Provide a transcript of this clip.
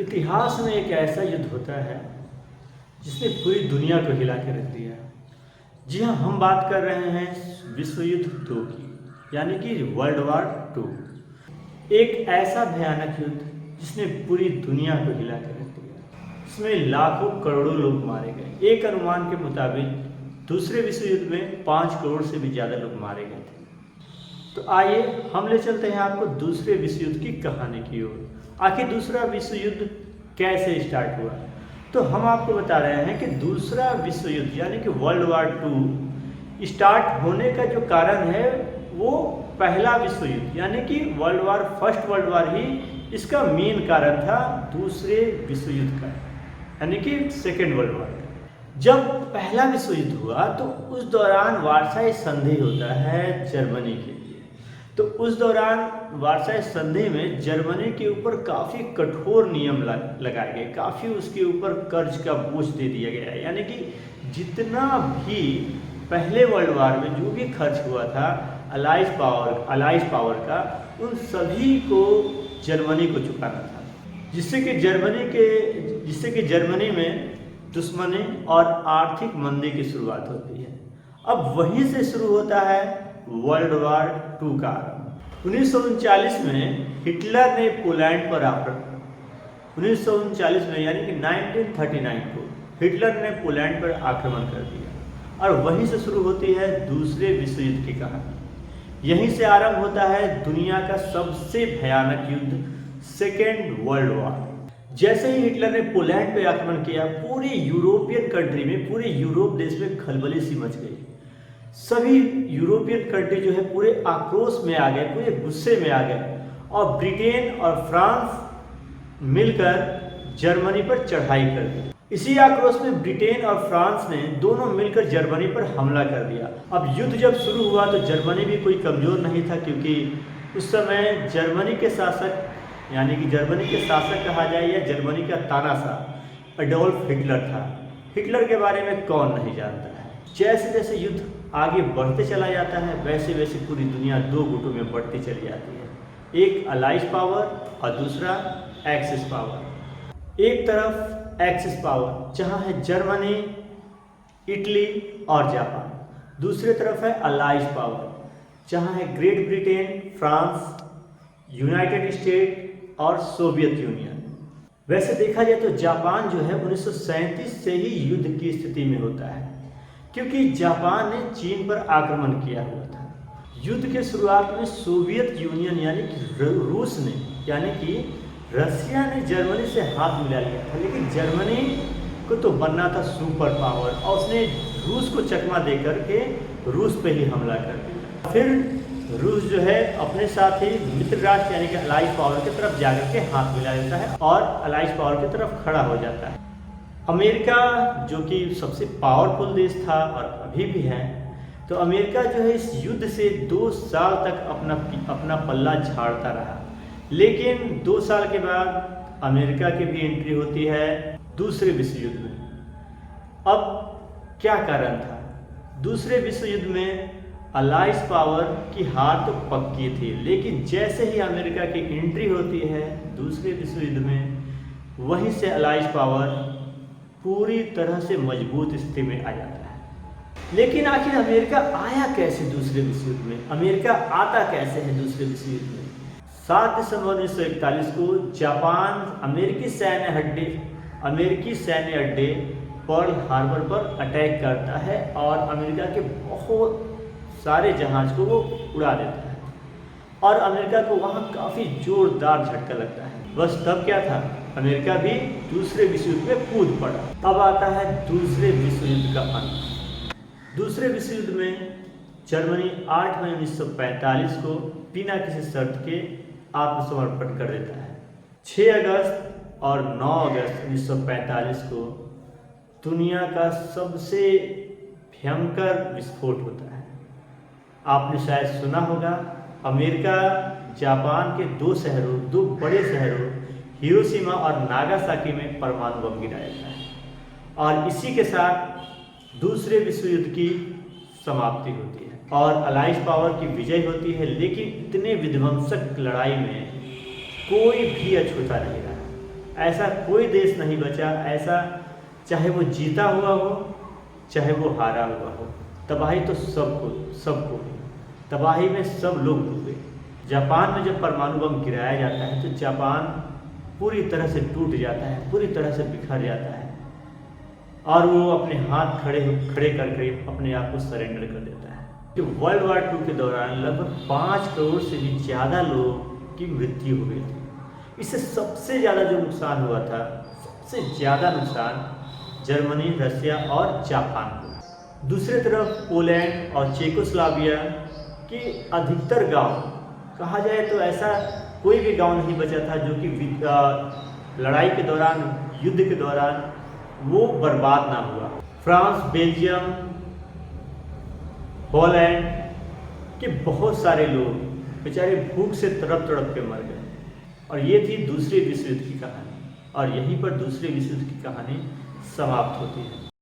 इतिहास में एक ऐसा युद्ध होता है जिसने पूरी दुनिया को हिला के रख दिया। जी हाँ, हम बात कर रहे हैं विश्व युद्ध 2 की, यानी कि वर्ल्ड वार 2। एक ऐसा भयानक युद्ध जिसने पूरी दुनिया को हिला के रख दिया। इसमें लाखों करोड़ों लोग मारे गए। एक अनुमान के मुताबिक दूसरे विश्व युद्ध में 5 करोड़ से भी ज़्यादा लोग मारे गए थे। तो आइए हम ले चलते हैं आपको दूसरे विश्व युद्ध की कहानी की ओर। आखिर दूसरा विश्व युद्ध कैसे स्टार्ट हुआ? तो हम आपको बता रहे हैं कि दूसरा विश्व युद्ध यानी कि वर्ल्ड वार 2 स्टार्ट होने का जो कारण है वो पहला विश्व युद्ध यानी कि फर्स्ट वर्ल्ड वार ही इसका मेन कारण था दूसरे विश्व युद्ध का, यानी कि सेकेंड वर्ल्ड वार। जब पहला विश्व युद्ध हुआ तो उस दौरान वार्साई संधि होता है जर्मनी के लिए। तो उस दौरान वार्साई संधि में जर्मनी के ऊपर काफ़ी कठोर नियम लगाए गए, काफ़ी उसके ऊपर कर्ज का बोझ दे दिया गया है। यानी कि जितना भी पहले वर्ल्ड वार में जो भी खर्च हुआ था अलाइज पावर का, उन सभी को जर्मनी को चुकाना था, जिससे कि जर्मनी में दुश्मनी और आर्थिक मंदी की शुरुआत होती है। अब वहीं से शुरू होता है वर्ल्ड वार 2 का आरंभ। 1939 में हिटलर ने पोलैंड पर आक्रमण 1939 में यानी कि 1939 को हिटलर ने पोलैंड पर आक्रमण कर दिया और वहीं से शुरू होती है दूसरे विश्व युद्ध की कहानी। यहीं से आरंभ होता है दुनिया का सबसे भयानक युद्ध, सेकेंड वर्ल्ड वार। जैसे ही हिटलर ने पोलैंड पर आक्रमण किया, पूरी यूरोपियन कंट्री में, पूरे यूरोप देश में खलबली सी मच गई। सभी यूरोपियन कंट्री जो है पूरे आक्रोश में आ गए, पूरे गुस्से में आ गए और ब्रिटेन और फ्रांस मिलकर जर्मनी पर चढ़ाई कर दी। इसी आक्रोश में ब्रिटेन और फ्रांस ने दोनों मिलकर जर्मनी पर हमला कर दिया। अब युद्ध जब शुरू हुआ तो जर्मनी भी कोई कमज़ोर नहीं था, क्योंकि उस समय जर्मनी के शासक, यानी कि जर्मनी के शासक कहा जाए या जर्मनी का तानाशाह एडोल्फ हिटलर था। हिटलर के बारे में कौन नहीं जानता है। जैसे जैसे युद्ध आगे बढ़ते चला जाता है वैसे वैसे पूरी दुनिया 2 गुटों में बढ़ती चली जाती है। एक अलाइज पावर और दूसरा एक्सिस पावर। एक तरफ एक्सिस पावर जहां है जर्मनी, इटली और जापान। दूसरी तरफ है अलाइज पावर जहां है great Britain, France, United state और सोवियत यूनियन। वैसे देखा जाए तो जापान जो है 1937 से ही युद्ध की स्थिति में होता है, क्योंकि जापान ने चीन पर आक्रमण किया हुआ था। युद्ध के शुरुआत में सोवियत यूनियन यानी कि रूस ने, यानी कि रसिया ने जर्मनी से हाथ मिला लिया था, लेकिन जर्मनी को तो बनना था सुपर पावर और उसने रूस को चकमा दे करके रूस पे ही हमला कर दिया। फिर रूस जो है अपने साथ ही मित्र राष्ट्र यानी कि अलाइज पावर की तरफ जाकर के हाथ मिला लेता है और अलाइज पावर की तरफ खड़ा हो जाता है। अमेरिका जो कि सबसे पावरफुल देश था और अभी भी है, तो अमेरिका जो है इस युद्ध से 2 साल तक अपना पल्ला झाड़ता रहा। लेकिन 2 साल के बाद अमेरिका की भी एंट्री होती है दूसरे विश्व युद्ध में। अब क्या कारण था? दूसरे विश्व युद्ध में अलाइज पावर की हार तो पक्की थी, लेकिन जैसे ही अमेरिका की एंट्री होती है दूसरे विश्व युद्ध में, वहीं से अलाइज पावर पूरी तरह से मजबूत स्थिति में आ जाता है। लेकिन आखिर अमेरिका आया कैसे दूसरे विश्व युद्ध में? अमेरिका आता कैसे है दूसरे विश्व युद्ध में? 7 दिसंबर 1941 को जापान अमेरिकी सैन्य अड्डे पर्ल हार्बर पर अटैक करता है और अमेरिका के बहुत सारे जहाज को वो उड़ा देता है और अमेरिका को वहाँ काफ़ी जोरदार झटका लगता है। बस तब क्या था, अमेरिका भी दूसरे विश्व युद्ध में कूद पड़ा। अब आता है दूसरे विश्व युद्ध का अंत। दूसरे विश्व युद्ध में जर्मनी 8 मई 1945 को बिना किसी शर्त के आत्मसमर्पण कर देता है। 6 अगस्त और 9 अगस्त 1945 को दुनिया का सबसे भयंकर विस्फोट होता है। आपने शायद सुना होगा, अमेरिका जापान के 2 बड़े शहरों हिरोशिमा और नागासाकी में परमाणु बम गिराया था और इसी के साथ दूसरे विश्व युद्ध की समाप्ति होती है और अलाइज पावर की विजय होती है। लेकिन इतने विध्वंसक लड़ाई में कोई भी अछूता नहीं रहा। ऐसा कोई देश नहीं बचा, ऐसा चाहे वो जीता हुआ हो चाहे वो हारा हुआ हो, तबाही तो सबको हुई। तबाही में सब लोग डूबे। जापान में जब परमाणु बम गिराया जाता है तो जापान पूरी तरह से टूट जाता है, पूरी तरह से बिखर जाता है और वो अपने हाथ खड़े करके अपने आप को सरेंडर कर देता है। कि वर्ल्ड वार 2 के दौरान लगभग 5 करोड़ से भी ज़्यादा लोगों की मृत्यु हो गई थी। इससे सबसे ज़्यादा जो नुकसान हुआ था, सबसे ज़्यादा नुकसान जर्मनी, रसिया और जापान को। दूसरी तरफ पोलैंड और चेकोस्लोवाकिया के अधिकतर गांव, कहा जाए तो ऐसा कोई भी गांव नहीं बचा था जो कि लड़ाई के दौरान, युद्ध के दौरान वो बर्बाद ना हुआ। फ्रांस, बेल्जियम, पोलैंड के बहुत सारे लोग बेचारे भूख से तड़प के मर गए। और ये थी दूसरे विश्व युद्ध की कहानी, और यहीं पर दूसरे विश्व युद्ध की कहानी समाप्त होती है।